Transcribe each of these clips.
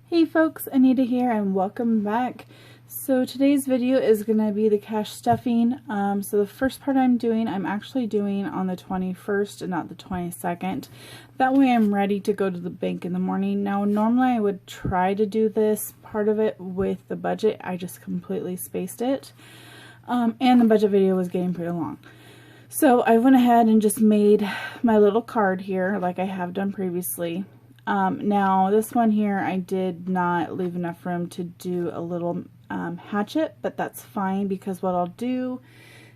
Hey folks, Anita here and welcome back. So today's video is going to be the cash stuffing. So the first part I'm actually doing on the 21st and not the 22nd. That way I'm ready to go to the bank in the morning. Now normally I would try to do this part of it with the budget. I just completely spaced it. And the budget video was getting pretty long. So I went ahead and just made my little card here like I have done previously. Now this one here I did not leave enough room to do a little hatchet, but that's fine because what I'll do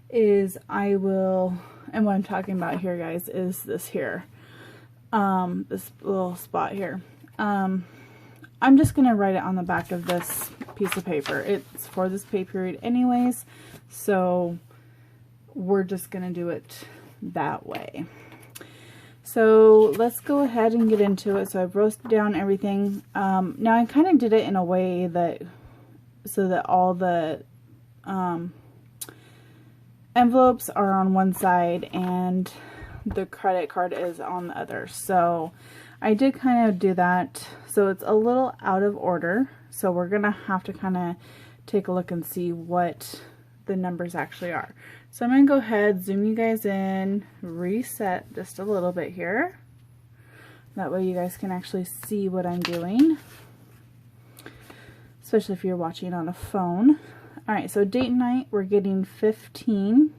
is I will, and what I'm talking about here guys is this here, this little spot here. I'm just going to write it on the back of this piece of paper. It's for this pay period anyways, so we're just going to do it that way. So let's go ahead and get into it. So I've roasted down everything. Now I kind of did it in a way that, so that all the envelopes are on one side and the credit card is on the other. So I did kind of do that. So it's a little out of order. So we're going to have to kind of take a look and see what the numbers actually are. So I'm going to go ahead, zoom you guys in, reset just a little bit here. That way you guys can actually see what I'm doing, especially if you're watching on a phone. Alright, so date night, we're getting 15.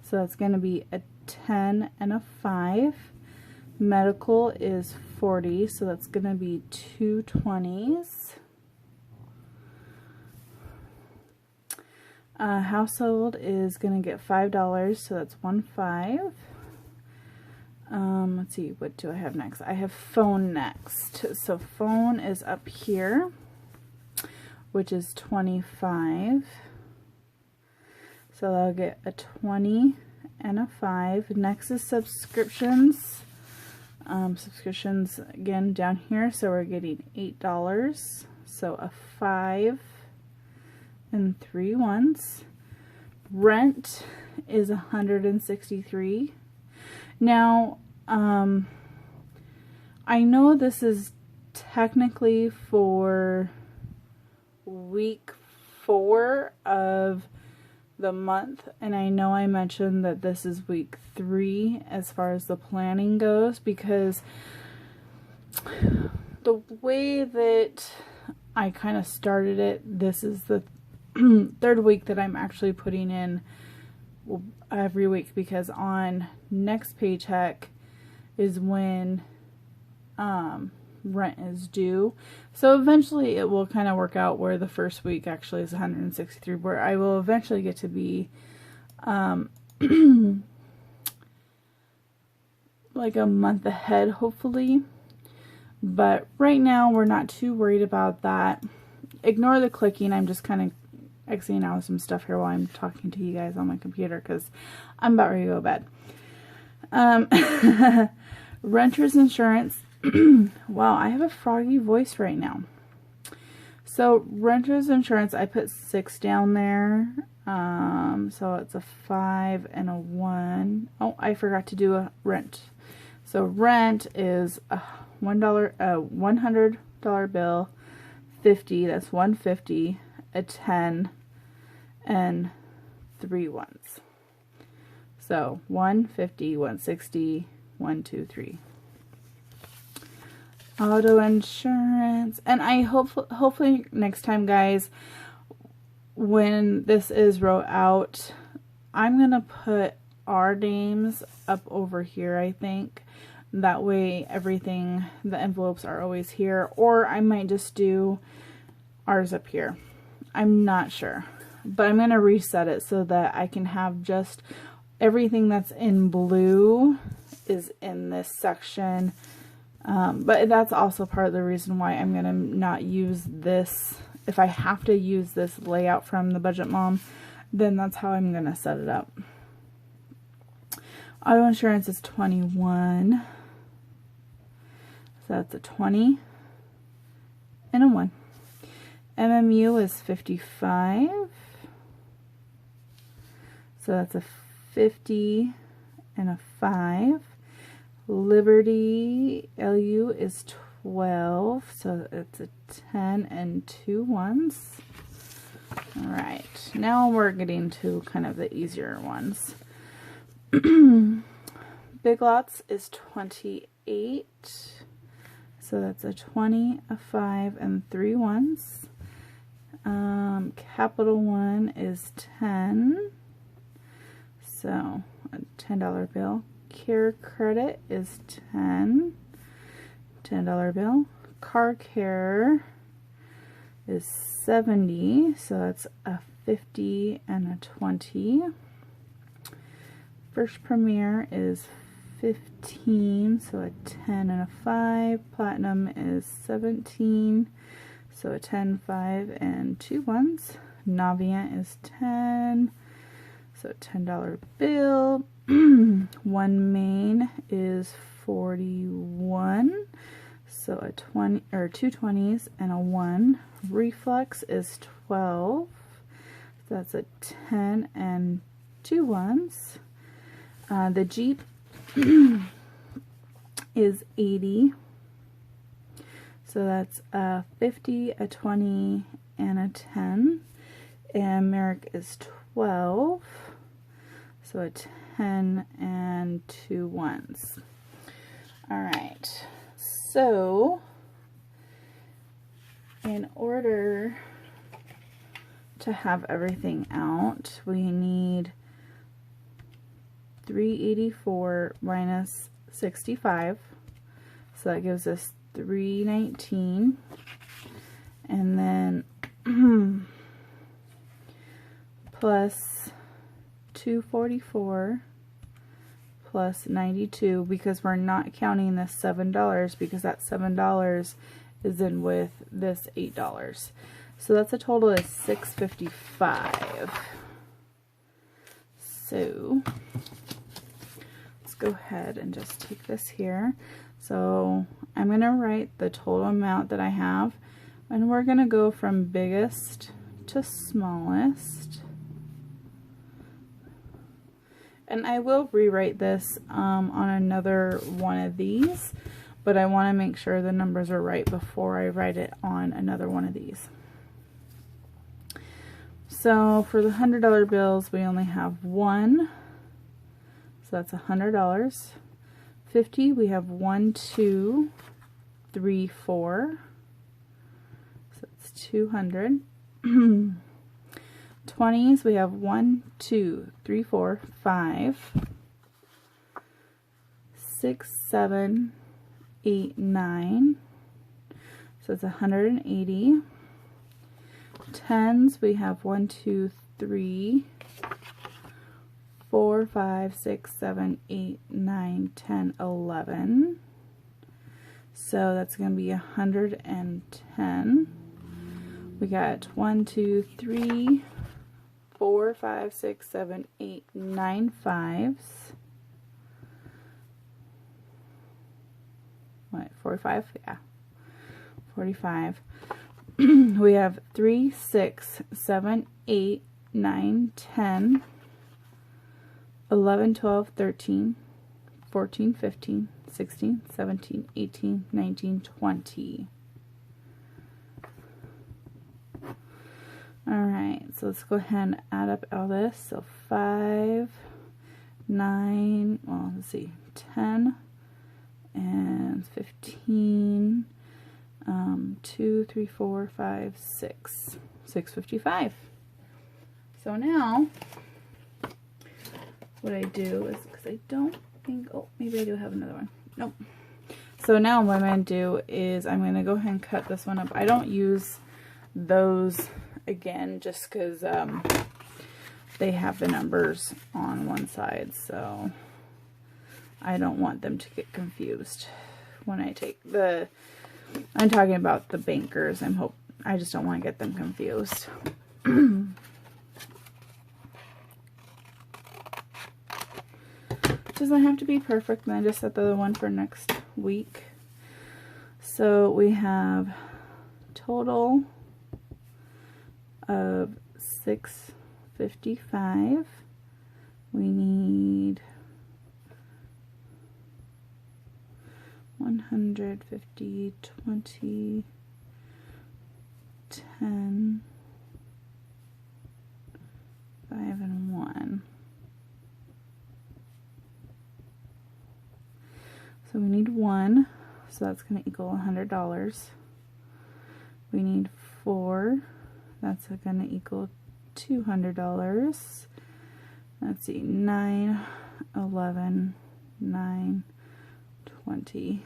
So that's going to be a 10 and a 5. Medical is 40, so that's going to be 2 20s. Household is going to get $5, so that's 1 5. Let's see, what do I have next? I have phone next. So phone is up here, which is 25. So I'll get a 20 and a 5. Next is subscriptions. Subscriptions again down here, so we're getting $8. So a 5 and 3 ones. Rent is 163. Now, I know this is technically for week 4 of the month, and I know I mentioned that this is week 3 as far as the planning goes, because the way that I kind of started it, this is the third week that I'm actually putting in every week, because on next paycheck is when rent is due. So eventually it will kind of work out where the first week actually is 163, where I will eventually get to be like a month ahead, hopefully. But right now we're not too worried about that. Ignore the clicking. I'm just kind of Xing out some stuff here while I'm talking to you guys on my computer because I'm about ready to go to bed. Renter's insurance. Wow, I have a froggy voice right now. So renter's insurance, I put 6 down there. So it's a 5 and a 1. Oh, I forgot to do a rent. So rent is a $100 bill, 50. That's 150. A 10 and 3 ones. So 150, 160, 1, 2, 3. Auto insurance, and I hopefully next time guys, when this is wrote out, I'm gonna put our names up over here. I think that way everything, the envelopes are always here, or I might just do ours up here. I'm not sure, but I'm going to reset it so that I can have just everything that's in blue is in this section. But that's also part of the reason why I'm going to not use this. If I have to use this layout from the Budget Mom, then that's how I'm going to set it up. Auto insurance is 21. So that's a 20 and a 1. MMU is 55, so that's a 50 and a 5. Liberty LU is 12, so it's a 10 and 2 ones. All right, now we're getting to kind of the easier ones. Big Lots is 28, so that's a 20, a 5, and 3 ones. Capital One is 10, so a $10 bill. Care Credit is 10, $10 bill. Car Care is 70, so that's a 50 and a 20. First Premier is 15, so a 10 and a 5. Platinum is 17, so a 10, 5, and 2 ones. Navient is 10, so a $10 bill. One Main is 41, so a 20 or 2 20s and a 1. Reflex is 12, so that's a 10 and 2 ones. The Jeep is 80, so that's a 50, a 20, and a 10. And Merrick is 12, so a 10 and 2 ones. Alright, so in order to have everything out, we need 384 minus 65, so that gives us 319, and then plus 244 plus 92, because we're not counting this $7 because that $7 is in with this $8. So that's a total of $655. So let's go ahead and just take this here. So I'm going to write the total amount that I have, and we're going to go from biggest to smallest. And I will rewrite this on another one of these, but I want to make sure the numbers are right before I write it on another one of these. So for the $100 bills, we only have one, so that's $100. 50, we have 1, 2, 3, 4, so it's 200. 20s, we have 1, 2, 3, 4, 5, 6, 7, 8, 9, so it's 180. 10s, we have 1, 2, 3, 4, 5, 6, 7, 8, 9, 10, 11. So that's going to be 110. We got 1, 2, 3, 4, 5, 6, 7, 8, 9 fives. What, 45? Yeah, 45. We have 3, 6, 7, 8, 9, 10, 11, 12, 13, 14, 15, 16, 17, 18, 19, 20. Alright, so let's go ahead and add up all this. So 5, 9, well, let's see, 10, and 15, 2, 3, 4, 5, 6. 655. So now, what I do is, because I don't think, oh, maybe I do have another one. Nope. So now what I'm going to do is I'm going to go ahead and cut this one up. I don't use those again just because they have the numbers on one side, so I don't want them to get confused when I take the, I'm talking about the bankers. I just don't want to get them confused. Doesn't have to be perfect, and I just set the other one for next week. So we have total of 655. We need 100 100, 50, 20, 10, 5, and 1. So we need 1, so that's going to equal $100. We need 4, that's going to equal $200. Let's see, 9, 11, 9, 20.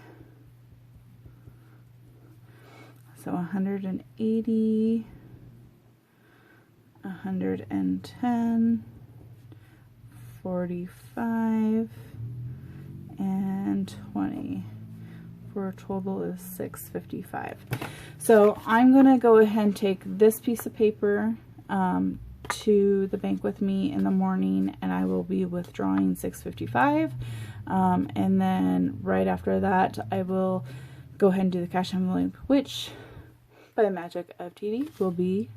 So 180, 110, 45, and 20, for a total is $655. So I'm going to go ahead and take this piece of paper to the bank with me in the morning, and I will be withdrawing $655. And then right after that, I will go ahead and do the cash envelope, which by the magic of TD will be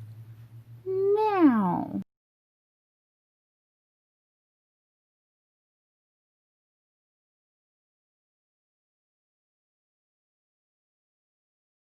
now.